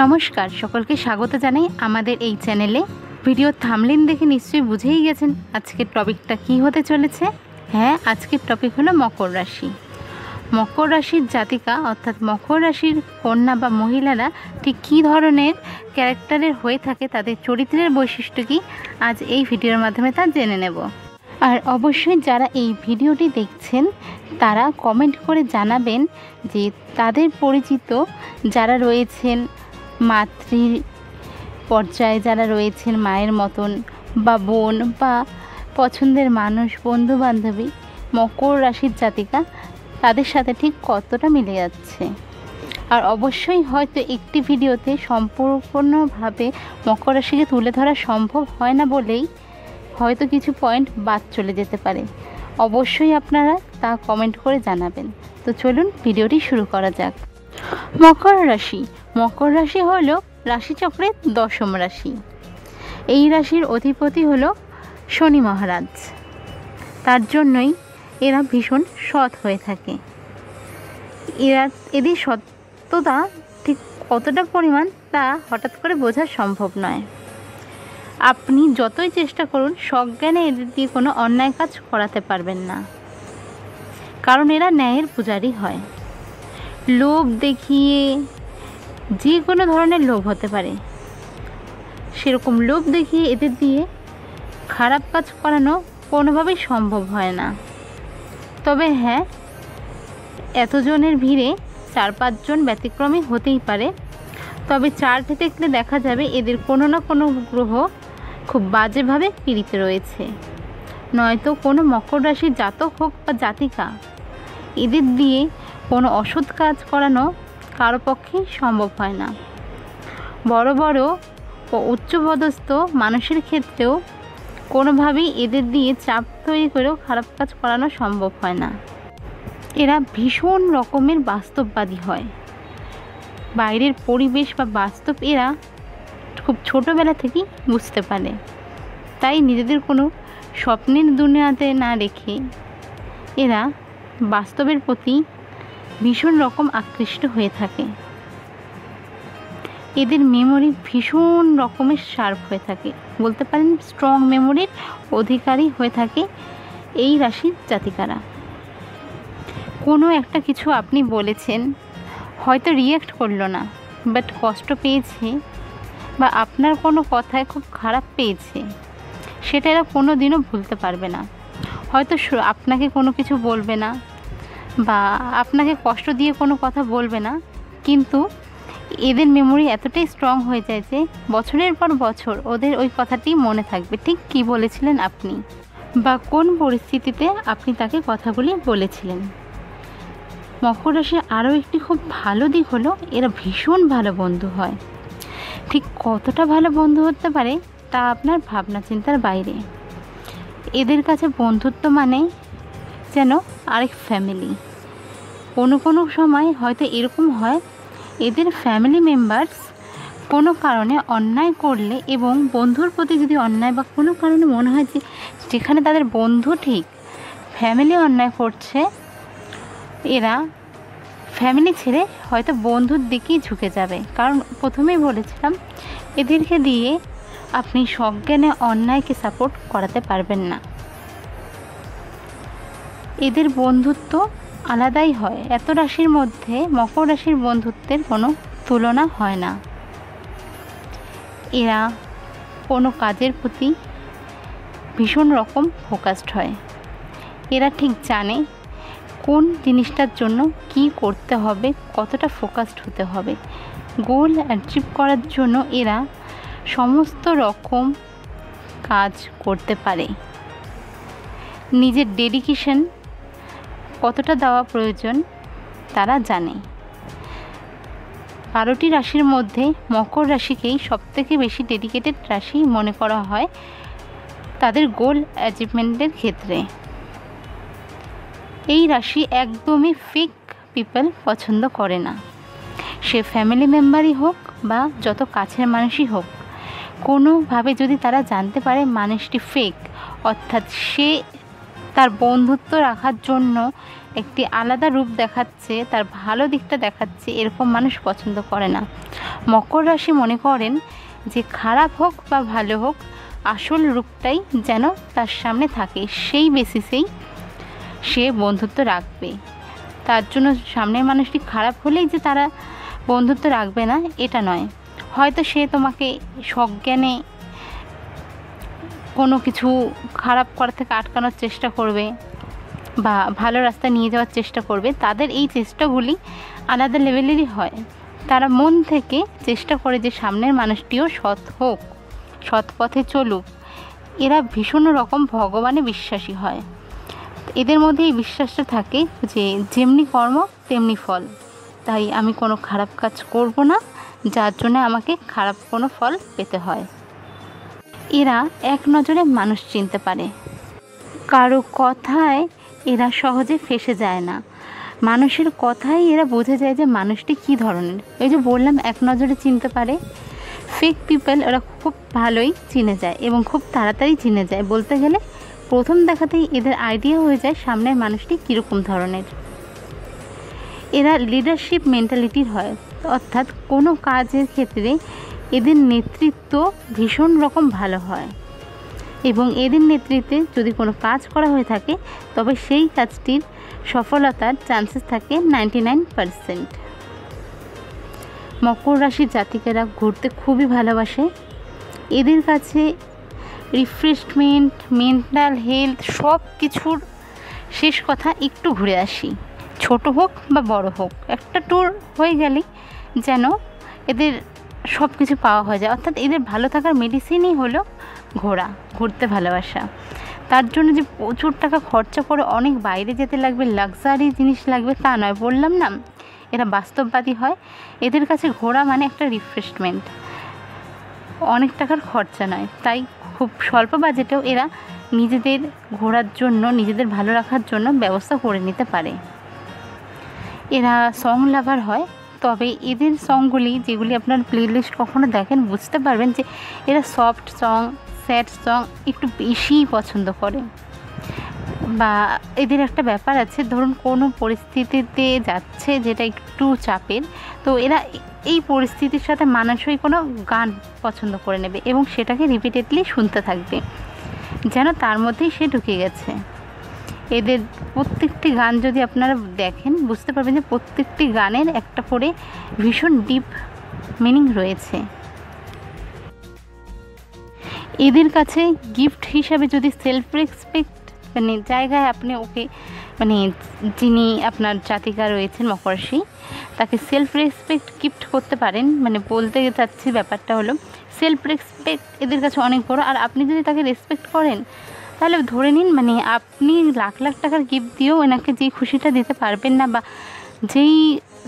নমস্কার, সকলকে স্বাগত জানাই আমাদের এই চ্যানেলে। ভিডিও থাম্বনেল দেখে নিশ্চয়ই বুঝেই গেছেন আজকের টপিকটা কি হতে চলেছে। হ্যাঁ, আজকের টপিক হলো মকর রাশি। মকর রাশির জাতিকা অর্থাৎ মকর রাশির কন্যা বা মহিলারা ঠিক কী ধরনের ক্যারেক্টারের হয়ে থাকে, তাদের চরিত্রের বৈশিষ্ট্য কী, আজ এই ভিডিওর মাধ্যমে তা জেনে নেব। আর অবশ্যই যারা এই ভিডিওটি দেখছেন তারা কমেন্ট করে জানাবেন যে তাদের পরিচিত যারা রয়েছেন, মাতৃ পর্যায়ে যারা রয়েছেন, মায়ের মতন বা বোন বা পছন্দের মানুষ, বন্ধু বান্ধবী মকর রাশির জাতিকা, তাদের সাথে ঠিক কতটা মিলে যাচ্ছে। আর অবশ্যই হয়তো একটি ভিডিওতে সম্পূর্ণভাবে মকর রাশিকে তুলে ধরা সম্ভব হয় না বলেই হয়তো কিছু পয়েন্ট বাদ চলে যেতে পারে। অবশ্যই আপনারা তা কমেন্ট করে জানাবেন। তো চলুন ভিডিওটি শুরু করা যাক। মকর রাশি। মকর রাশি হলো রাশিচক্রের দশম রাশি। এই রাশির অধিপতি হলো শনি মহারাজ। তার জন্যই এরা ভীষণ সৎ হয়ে থাকে। এদের সত্যতা ঠিক কতটা পরিমাণ তা হঠাৎ করে বোঝা সম্ভব নয়। আপনি যতই চেষ্টা করুন সজ্ঞানে এদের দিয়ে কোনো অন্যায় কাজ করাতে পারবেন না, কারণ এরা ন্যায়ের পূজারী হয়। লোভ দেখিয়ে যে কোনো ধরনের লোভ হতে পারে, সেরকম লোভ দেখিয়ে এদের দিয়ে খারাপ কাজ করানো কোনোভাবেই সম্ভব হয় না। তবে হ্যাঁ, এতজনের ভিড়ে 4-5 জন ব্যতিক্রমী হতেই পারে। তবে চার্ট দেখলে দেখা যাবে এদের কোনো না কোনো গ্রহ খুব বাজেভাবে পীড়িত রয়েছে, নয়তো কোনো মকর রাশির জাতক হোক বা জাতিকা, এদের দিয়ে কোনো অসৎ কাজ করানো কারো পক্ষেই সম্ভব হয় না। বড় বড় ও উচ্চপদস্থ মানুষের ক্ষেত্রেও কোনোভাবেই এদের দিয়ে চাপ তৈরি করেও খারাপ কাজ করানো সম্ভব হয় না। এরা ভীষণ রকমের বাস্তববাদী হয়। বাইরের পরিবেশ বা বাস্তব এরা খুব ছোটোবেলা থেকেই বুঝতে পারে। তাই নিজেদের কোনো স্বপ্নের দুনিয়াতে না রেখে এরা বাস্তবের প্রতি ভীষণ রকম আকৃষ্ট হয়ে থাকে। এদের মেমোরি ভীষণ রকমের শার্প হয়ে থাকে, বলতে পারেন স্ট্রং মেমোরির অধিকারী হয়ে থাকে এই রাশির জাতিকারা। কোনো একটা কিছু আপনি বলেছেন, হয়তো রিঅ্যাক্ট করলো না, বাট কষ্ট পেয়েছে বা আপনার কোনো কথায় খুব খারাপ পেয়েছে, সেটা এরা কোনো দিনও ভুলতে পারবে না। হয়তো আপনাকে কোনো কিছু বলবে না বা আপনাকে কষ্ট দিয়ে কোনো কথা বলবে না, কিন্তু এদের মেমোরি এতটাই স্ট্রং হয়ে যায় যে বছরের পর বছর ওদের ওই কথাটি মনে থাকবে, ঠিক কী বলেছিলেন আপনি বা কোন পরিস্থিতিতে আপনি তাকে কথাগুলি বলেছিলেন। মকর রাশির আরও একটি খুব ভালো দিক হলো এরা ভীষণ ভালো বন্ধু হয়। ঠিক কতটা ভালো বন্ধু হতে পারে তা আপনার ভাবনা চিন্তার বাইরে। এদের কাছে বন্ধুত্ব মানে যেন আরেক ফ্যামিলি। কোনো কোনো সময় হয়তো এরকম হয়, এদের ফ্যামিলি মেম্বার্স কোনো কারণে অন্যায় করলে এবং বন্ধুর প্রতি যদি অন্যায় বা কোনো কারণে মনে হয় যে যেখানে তাদের বন্ধু ঠিক, ফ্যামিলি অন্যায় করছে, এরা ফ্যামিলি ছেড়ে হয়তো বন্ধুর দিকেই ঝুঁকে যাবে। কারণ প্রথমেই বলেছিলাম, এদেরকে দিয়ে আপনি সজ্ঞানে অন্যায়কে সাপোর্ট করাতে পারবেন না। এদের বন্ধুত্ব আলাদাই হয়। এত রাশির মধ্যে মকর রাশির বন্ধুত্বের কোনো তুলনা হয় না। এরা কোনো কাজের প্রতি ভীষণ রকম ফোকাসড হয়। এরা ঠিক জানে কোন জিনিসটার জন্য কি করতে হবে, কতটা ফোকাসড হতে হবে। গোল অ্যাচিভ করার জন্য এরা সমস্ত রকম কাজ করতে পারে। নিজের ডেডিকেশন কতটা দেওয়া প্রয়োজন তারা জানে। 12টি রাশির মধ্যে মকর রাশিকেই সবথেকে বেশি ডেডিকেটেড রাশি মনে করা হয় তাদের গোল অ্যাচিভমেন্টের ক্ষেত্রে। এই রাশি একদমই ফেক পিপল পছন্দ করে না। সে ফ্যামিলি মেম্বারই হোক বা যত কাছের মানুষই হোক, কোনোভাবে যদি তারা জানতে পারে মানুষটি ফেক, অর্থাৎ সে তার বন্ধুত্ব রাখার জন্য একটি আলাদা রূপ দেখাচ্ছে, তার ভালো দিকটা দেখাচ্ছে, এরকম মানুষ পছন্দ করে না। মকর রাশি মনে করেন যে খারাপ হোক বা ভালো হোক, আসল রূপটাই যেন তার সামনে থাকে, সেই বেসিসেই সে বন্ধুত্ব রাখবে। তার জন্য সামনের মানুষটি খারাপ হলেই যে তারা বন্ধুত্ব রাখবে না এটা নয়। হয়তো সে তোমাকে সজ্ঞানে কোনো কিছু খারাপ করা থেকে আটকানোর চেষ্টা করবে বা ভালো রাস্তা নিয়ে যাওয়ার চেষ্টা করবে। তাদের এই চেষ্টাগুলি আলাদা লেভেলেরই হয়। তারা মন থেকে চেষ্টা করে যে সামনের মানুষটিও সৎ হোক, সৎ পথে চলুক। এরা ভীষণ রকম ভগবানে বিশ্বাসী হয়। এদের মধ্যে এই বিশ্বাসটা থাকে যে যেমনি কর্ম তেমনি ফল, তাই আমি কোনো খারাপ কাজ করব না যার জন্য আমাকে খারাপ কোনো ফল পেতে হয়। এরা এক নজরে মানুষ চিনতে পারে, কারো কথায় এরা সহজে ফেঁসে যায় না। মানুষের কথাই এরা বোঝা যায় যে মানুষটি কী ধরনের। ওই যে বললাম এক নজরে চিনতে পারে। ফেক পিপল ওরা খুব ভালোই চিনে যায় এবং খুব তাড়াতাড়ি চিনে যায়। বলতে গেলে প্রথম দেখাতেই এদের আইডিয়া হয়ে যায় সামনের মানুষটি কীরকম ধরনের। এরা লিডারশিপ মেন্টালিটির হয়, অর্থাৎ কোনো কাজের ক্ষেত্রে এদের নেতৃত্ব ভীষণ রকম ভালো হয় এবং এদের নেতৃত্বে যদি কোনো কাজ করা হয়ে থাকে তবে সেই কাজটির সফলতার চান্সেস থাকে 99%। মকর রাশির জাতিকেরা ঘুরতে খুবই ভালোবাসে। এদের কাছে রিফ্রেশমেন্ট, মেন্টাল হেলথ সব কিছুর শেষ কথা একটু ঘুরে আসি, ছোট হোক বা বড় হোক, একটা ট্যুর হয়ে গেলেই যেন এদের সব কিছু পাওয়া হয়ে যায়। অর্থাৎ এদের ভালো থাকার মেডিসিনই হলো ঘোরা, ঘুরতে ভালোবাসা। তার জন্য যে প্রচুর টাকা খরচা করে অনেক বাইরে যেতে লাগবে, লাক্সারি জিনিস লাগবে তা নয়। বললাম না এরা বাস্তববাদী হয়। এদের কাছে ঘোরা মানে একটা রিফ্রেশমেন্ট, অনেক টাকার খরচা নয়। তাই খুব স্বল্প বাজেটেও এরা নিজেদের ঘোরার জন্য, নিজেদের ভালো রাখার জন্য ব্যবস্থা করে নিতে পারে। এরা সং লাভার হয়, তবে এদের সংগুলি যেগুলি আপনার প্লেলিস্ট কখনো দেখেন বুঝতে পারবেন যে এরা সফট সং, স্যাড সং একটু বেশিই পছন্দ করে। বা এদের একটা ব্যাপার আছে, ধরুন কোনো পরিস্থিতিতে যাচ্ছে যেটা একটু চাপের, তো এরা এই পরিস্থিতির সাথে মানানসই কোনো গান পছন্দ করে নেবে এবং সেটাকে রিপিটেডলি শুনতে থাকবে, যেন তার মধ্যেই সে ঢুকে গেছে। এদের প্রত্যেকটি গান যদি আপনারা দেখেন বুঝতে পারবেন যে প্রত্যেকটি গানের একটা করে ভীষণ ডিপ মিনিং রয়েছে। এদের কাছে গিফট হিসাবে যদি সেলফ রেসপেক্ট মানে জায়গায় আপনি ওকে মানে যিনি আপনার জাতিকা রয়েছেন মকর রাশি, তাকে সেলফ রেসপেক্ট গিফট করতে পারেন। মানে বলতে চাচ্ছি ব্যাপারটা হলো সেলফ রেসপেক্ট এদের কাছে অনেক বড়। আর আপনি যদি তাকে রেসপেক্ট করেন তাহলে ধরে নিন মানে আপনি লাখ লাখ টাকার গিফট দিয়েও এনাকে যেই খুশিটা দিতে পারবেন না বা যেই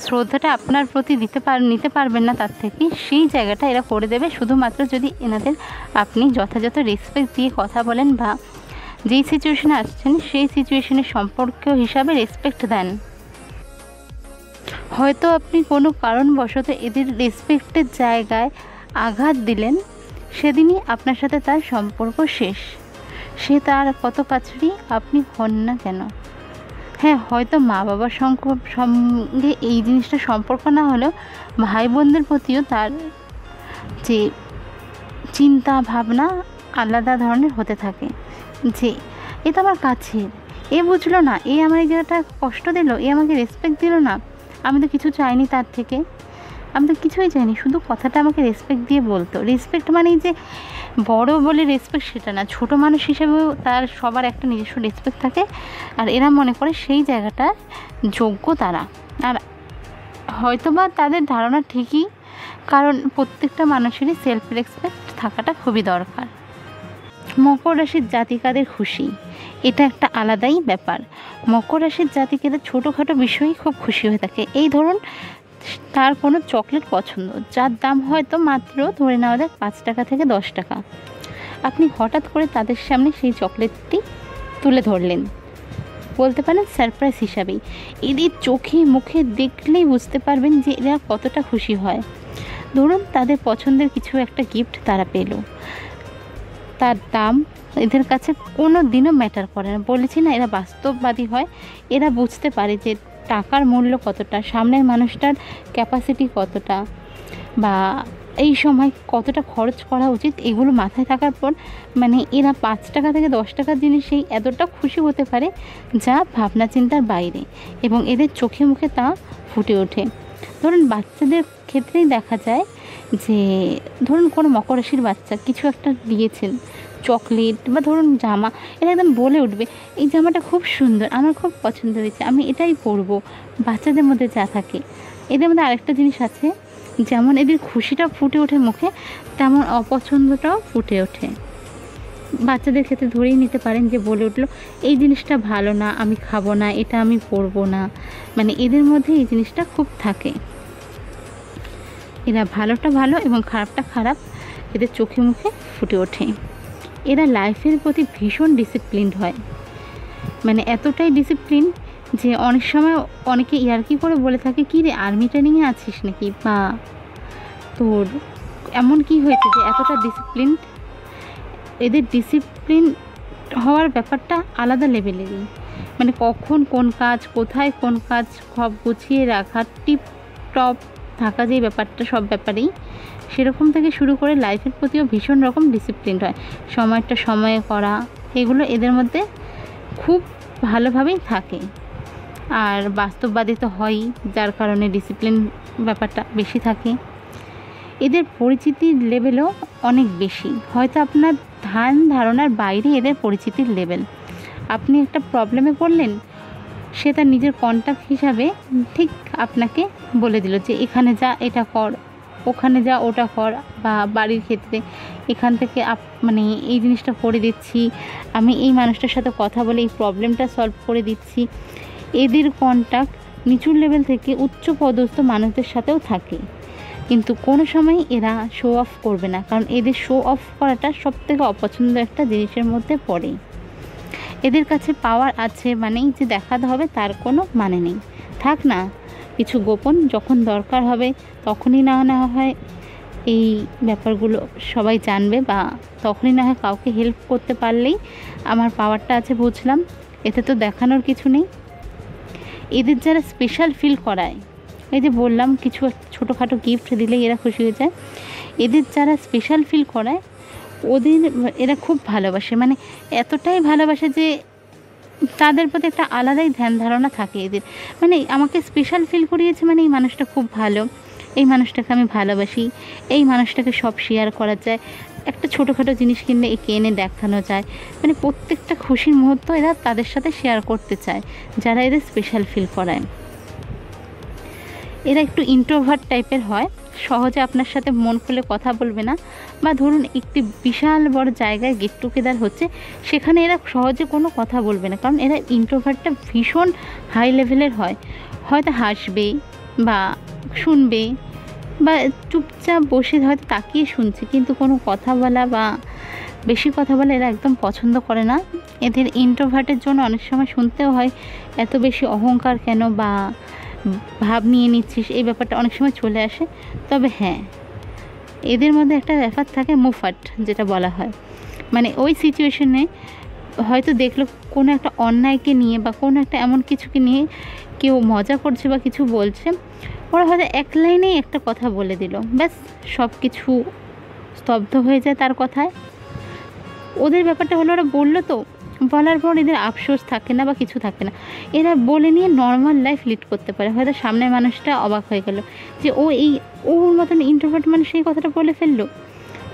শ্রদ্ধাটা আপনার প্রতি নিতে পারবেন না তার থেকে, সেই জায়গাটা এরা করে দেবে শুধুমাত্র যদি এনাদের আপনি যথাযথ রেসপেক্ট দিয়ে কথা বলেন বা যেই সিচুয়েশনে আসছেন সেই সিচুয়েশনের সম্পর্ক হিসাবে রেসপেক্ট দেন। হয়তো আপনি কোনো কারণবশত এদের রেসপেক্টের জায়গায় আঘাত দিলেন, সেদিনই আপনার সাথে তার সম্পর্ক শেষ। সে তার কত কাছেরই আপনি হন না কেন। হ্যাঁ, হয়তো মা বাবার সঙ্গে এই জিনিসটা সম্পর্ক না হলেও ভাই বোনদের প্রতিও তার যে চিন্তা ভাবনা আলাদা ধরনের হতে থাকে, যে এ তো আমার কাছের, এ বুঝলো না, এ আমার এই জায়গাটা কষ্ট দিল, এ আমাকে রেসপেক্ট দিল না, আমি তো কিছু চাইনি তার থেকে, আমি তো কিছুই চাইনি, শুধু কথাটা আমাকে রেসপেক্ট দিয়ে বলতো। রেসপেক্ট মানে যে বড় বলে রেসপেক্ট সেটা না, ছোট মানুষ হিসেবেও তার সবার একটা নিজস্ব রেসপেক্ট থাকে। আর এরা মনে করে সেই জায়গাটা যোগ্য তারা। আর হয়তোবা তাদের ধারণা ঠিকই, কারণ প্রত্যেকটা মানুষেরই সেলফ রেসপেক্ট থাকাটা খুবই দরকার। মকর রাশির জাতিকাদের খুশি এটা একটা আলাদাই ব্যাপার। মকর রাশির জাতিকেরা ছোটোখাটো বিষয়েই খুব খুশি হয়ে থাকে। এই ধরুন তার কোনো চকলেট পছন্দ, যার দাম হয়তো মাত্র ধরে নেওয়া যায় 5 টাকা থেকে 10 টাকা। আপনি হঠাৎ করে তাদের সামনে সেই চকলেটটি তুলে ধরলেন, বলতে পারেন সারপ্রাইজ হিসাবেই। এদের চোখে মুখে দেখলেই বুঝতে পারবেন যে এরা কতটা খুশি হয়। ধরুন তাদের পছন্দের কিছু একটা গিফট তারা পেল, তার দাম এদের কাছে কোনো দিনও ম্যাটার করে না। বলেছি না, এরা বাস্তববাদী হয়। এরা বুঝতে পারে যে টাকার মূল্য কতটা, সামনের মানুষটার ক্যাপাসিটি কতটা, বা এই সময় কতটা খরচ করা উচিত, এগুলো মাথায় থাকার পর মানে এরা 5 টাকা থেকে 10 টাকার জিনিসেই এতটা খুশি হতে পারে যা ভাবনা চিন্তার বাইরে, এবং এদের চোখে মুখে তা ফুটে ওঠে। ধরুন বাচ্চাদের ক্ষেত্রেই দেখা যায় যে ধরুন কোনো মকর রাশির বাচ্চা কিছু একটা দিয়েছেন, চকলেট বা ধরুন জামা, এরা একদম বলে উঠবে এই জামাটা খুব সুন্দর, আমার খুব পছন্দ হয়েছে, আমি এটাই পরবো। বাচ্চাদের মধ্যে যা থাকে। এদের মধ্যে আরেকটা জিনিস আছে, যেমন এদের খুশিটা ফুটে ওঠে মুখে, তেমন অপছন্দটাও ফুটে ওঠে। বাচ্চাদের ক্ষেত্রে ধরেই নিতে পারেন যে বলে উঠলো এই জিনিসটা ভালো না, আমি খাবো না, এটা আমি পরবো না। মানে এদের মধ্যে এই জিনিসটা খুব থাকে। এরা ভালোটা ভালো এবং খারাপটা খারাপ, এদের চোখে মুখে ফুটে ওঠে। এরা লাইফের প্রতি ভীষণ ডিসিপ্লিনড হয়, মানে এতটাই ডিসিপ্লিন যে অনেক সময় অনেকে ইয়ার্কি করে বলে থাকে কি রে আর্মি ট্রেনিংয়ে আছিস নাকি, বা তোর এমন কি হয়েছে যে এতটা ডিসিপ্লিন। এদের ডিসিপ্লিন হওয়ার ব্যাপারটা আলাদা লেভেলেরই, মানে কখন কোন কাজ, কোথায় কোন কাজ সব গুছিয়ে রাখা, টিপ টপ থাকা, যে ব্যাপারটা সব ব্যাপারেই সেরকম থেকে শুরু করে লাইফের প্রতিও ভীষণ রকম ডিসিপ্লিন হয়। সময়টা সময়ে করা, এগুলো এদের মধ্যে খুব ভালোভাবেই থাকে। আর বাস্তববাদী তো হয়ই, যার কারণে ডিসিপ্লিন ব্যাপারটা বেশি থাকে। এদের পরিচিতির লেভেলও অনেক বেশি, হয়তো আপনার ধারণার বাইরে এদের পরিচিতির লেভেল। আপনি একটা প্রবলেমে পড়লেন, সে তার নিজের কন্ট্যাক্ট হিসাবে ঠিক আপনাকে বলে দিল যে এখানে যা এটা কর, ওখানে যা ওটা কর, বা বাড়ির ক্ষেত্রে এখান থেকে মানে এই জিনিসটা করে দিচ্ছি, আমি এই মানুষটার সাথে কথা বলে এই প্রবলেমটা সলভ করে দিচ্ছি। এদের কন্ট্যাক্ট নিচু লেভেল থেকে উচ্চ পদস্থ মানুষদের সাথেও থাকে, কিন্তু কোনো সময় এরা শো অফ করবে না, কারণ এদের শো অফ করাটা সবথেকে অপছন্দ একটা জিনিসের মধ্যে পড়ে। এদের কাছে পাওয়ার আছে মানেই যে দেখাতে হবে তার কোনো মানে নেই। থাক না কিছু গোপন, যখন দরকার হবে তখনই না হয় এই ব্যাপারগুলো সবাই জানবে, বা তখনই না হয় কাউকে হেল্প করতে পারলেই আমার পাওয়ারটা আছে বুঝলাম, এতে তো দেখানোর কিছু নেই। এদের যারা স্পেশাল ফিল করায়, এই যে বললাম কিছু ছোটোখাটো গিফট দিলেই এরা খুশি হয়ে যায়, এদের যারা স্পেশাল ফিল করায় ওদের এরা খুব ভালোবাসে, মানে এতটাই ভালোবাসে যে তাদের প্রতি একটা আলাদাই ধ্যান ধারণা থাকে এদের। মানে আমাকে স্পেশাল ফিল করিয়েছে মানে এই মানুষটা খুব ভালো, এই মানুষটাকে আমি ভালোবাসি, এই মানুষটাকে সব শেয়ার করা যায়, একটা ছোটোখাটো জিনিস কিনলে একে এনে দেখানো যায়, মানে প্রত্যেকটা খুশির মুহূর্ত এরা তাদের সাথে শেয়ার করতে চায় যারা এদের স্পেশাল ফিল করায়। এরা একটু ইন্ট্রোভার্ট টাইপের হয়, সহজে আপনার সাথে মন খুলে কথা বলবে না, বা ধরুন একটি বিশাল বড় জায়গায় গেট টুগেদার হচ্ছে, সেখানে এরা সহজে কোনো কথা বলবে না, কারণ এরা ইন্ট্রোভার্টটা ভীষণ হাই লেভেলের হয়। হয়তো হাসবে বা শুনবে বা চুপচাপ বসে হয়তো তাকিয়ে শুনছে, কিন্তু কোনো কথা বলা বা বেশি কথা বলা এরা একদম পছন্দ করে না। এদের ইন্ট্রোভার্টের জন্য অনেক সময় শুনতেও হয় এত বেশি অহংকার কেন, বা ভাব নিয়ে নিচ্ছিস, এই ব্যাপারটা অনেক সময় চলে আসে। তবে হ্যাঁ, এদের মধ্যে একটা ব্যাপার থাকে মুফাট, যেটা বলা হয়, মানে ওই সিচুয়েশনে হয়তো দেখলো কোনো একটা অন্যায়কে নিয়ে বা কোনো একটা এমন কিছুকে নিয়ে কেউ মজা করছে বা কিছু বলছে, ওরা হয়তো এক লাইনেই একটা কথা বলে দিল, ব্যাস সব কিছু স্তব্ধ হয়ে যায় তার কথায়। ওদের ব্যাপারটা হলো ওরা বললো তো, বলার পর এদের আফসোস থাকে না বা কিছু থাকে না, এরা বলে নিয়ে নর্মাল লাইফ লিড করতে পারে। হয়তো সামনের মানুষটা অবাক হয়ে গেল যে ওর মতন ইন্ট্রোভার্ট মানুষ এই কথাটা বলে ফেললো,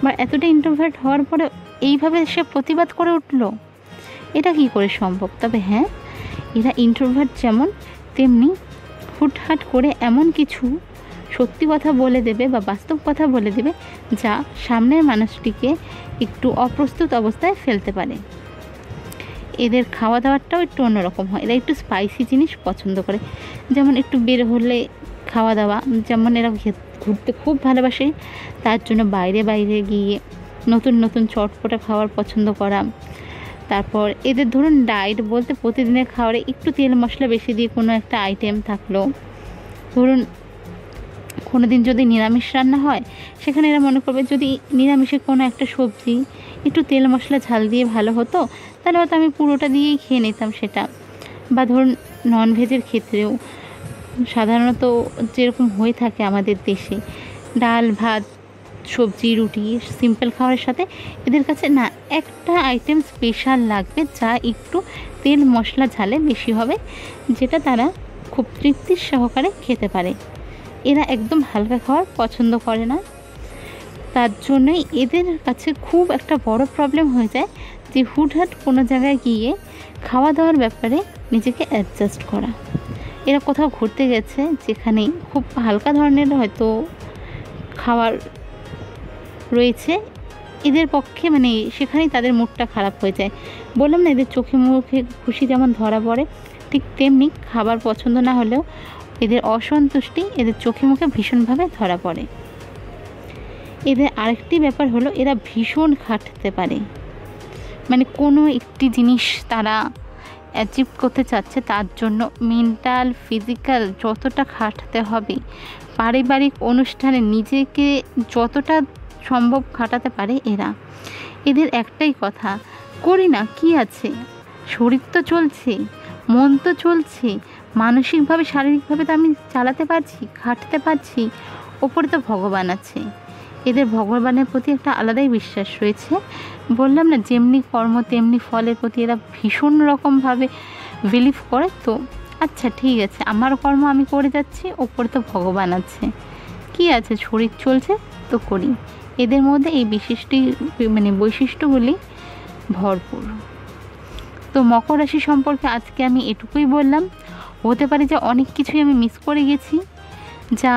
বা এতটা ইন্ট্রোভার্ট হওয়ার পরে এইভাবে সে প্রতিবাদ করে উঠলো, এটা কি করে সম্ভব। তবে হ্যাঁ, এরা ইন্ট্রোভার্ট যেমন, তেমনি হুটহাট করে এমন কিছু সত্যি কথা বলে দেবে বা বাস্তব কথা বলে দেবে যা সামনের মানুষটিকে একটু অপ্রস্তুত অবস্থায় ফেলতে পারে। এদের খাওয়া দাওয়াটাও একটু অন্যরকম হয়, এরা একটু স্পাইসি জিনিস পছন্দ করে, যেমন একটু বের হলে খাওয়া দাওয়া, যেমন এরা ঘুরতে খুব ভালোবাসে, তার জন্য বাইরে গিয়ে নতুন নতুন চটপটা খাবার পছন্দ করা। তারপর এদের ধরুন ডায়েট বলতে প্রতিদিনের খাবারে একটু তেল মশলা বেশি দিয়ে কোনো একটা আইটেম থাকলো, ধরুন কোনো দিন যদি নিরামিষ রান্না হয় সেখানে এরা মনে করবে যদি নিরামিষে কোনো একটা সবজি একটু তেল মশলা ঝাল দিয়ে ভালো হতো তাহলে হয়তো আমি পুরোটা দিয়েই খেয়ে নিতাম সেটা। বা ধরুন ননভেজের ক্ষেত্রেও সাধারণত যেরকম হয়ে থাকে আমাদের দেশে ডাল ভাত সবজি রুটি সিম্পল খাবারের সাথে এদের কাছে না একটা আইটেম স্পেশাল লাগবে যা একটু তেল মশলা ঝালে বেশি হবে, যেটা তারা খুব তৃপ্তির সহকারে খেতে পারে। এরা একদম হালকা খাবার পছন্দ করে না। তার জন্যই এদের কাছে খুব একটা বড় প্রবলেম হয়ে যায় যে হুটহাট কোনো জায়গায় গিয়ে খাওয়া দাওয়ার ব্যাপারে নিজেকে অ্যাডজাস্ট করা। এরা কোথাও ঘুরতে গেছে যেখানে খুব হালকা ধরনের হয়তো খাবার রয়েছে, এদের পক্ষে মানে সেখানেই তাদের মুডটা খারাপ হয়ে যায়। বললাম না এদের চোখে মুখে খুশি যেমন ধরা পড়ে, ঠিক তেমনি খাবার পছন্দ না হলেও এদের অসন্তুষ্টি এদের চোখে মুখে ভীষণভাবে ধরা পড়ে। এদের আরেকটি ব্যাপার হলো এরা ভীষণ খাটতে পারে, মানে কোনো একটি জিনিস তারা অ্যাচিভ করতে চাচ্ছে তার জন্য মেন্টাল ফিজিক্যাল যতটা খাটতে হবে, পারিবারিক অনুষ্ঠানে নিজেকে যতটা সম্ভব খাটাতে পারে এরা। এদের একটাই কথা, করি না কি আছে, শরীর তো চলছে, মন তো চলছে, মানসিকভাবে শারীরিকভাবে তো আমি চালাতে পারছি, খাটতে পারছি, ওপরে তো ভগবান আছে। এদের ভগবানের প্রতি একটা আলাদাই বিশ্বাস রয়েছে। বললাম না যেমনি কর্ম তেমনি ফলের প্রতি এরা ভীষণ রকমভাবে বিলিভ করে। তো আচ্ছা ঠিক আছে, আমার কর্ম আমি করে যাচ্ছি, ওপরে তো ভগবান আছে, কি আছে শরীর চলছে তো করি। এদের মধ্যে এই বৈশিষ্ট্যগুলি ভরপুর। তো মকর রাশি সম্পর্কে আজকে আমি এটুকুই বললাম। হতে পারে যে অনেক কিছুই আমি মিস করে গেছি যা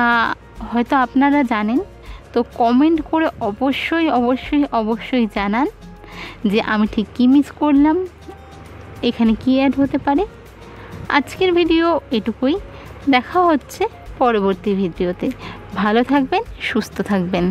হয়তো আপনারা জানেন, তো কমেন্ট করে অবশ্যই অবশ্যই অবশ্যই জানান যে আমি ঠিক কী মিস করলাম, এখানে কী অ্যাড হতে পারে। আজকের ভিডিও এটুকুই, দেখা হচ্ছে পরবর্তী ভিডিওতে। ভালো থাকবেন, সুস্থ থাকবেন।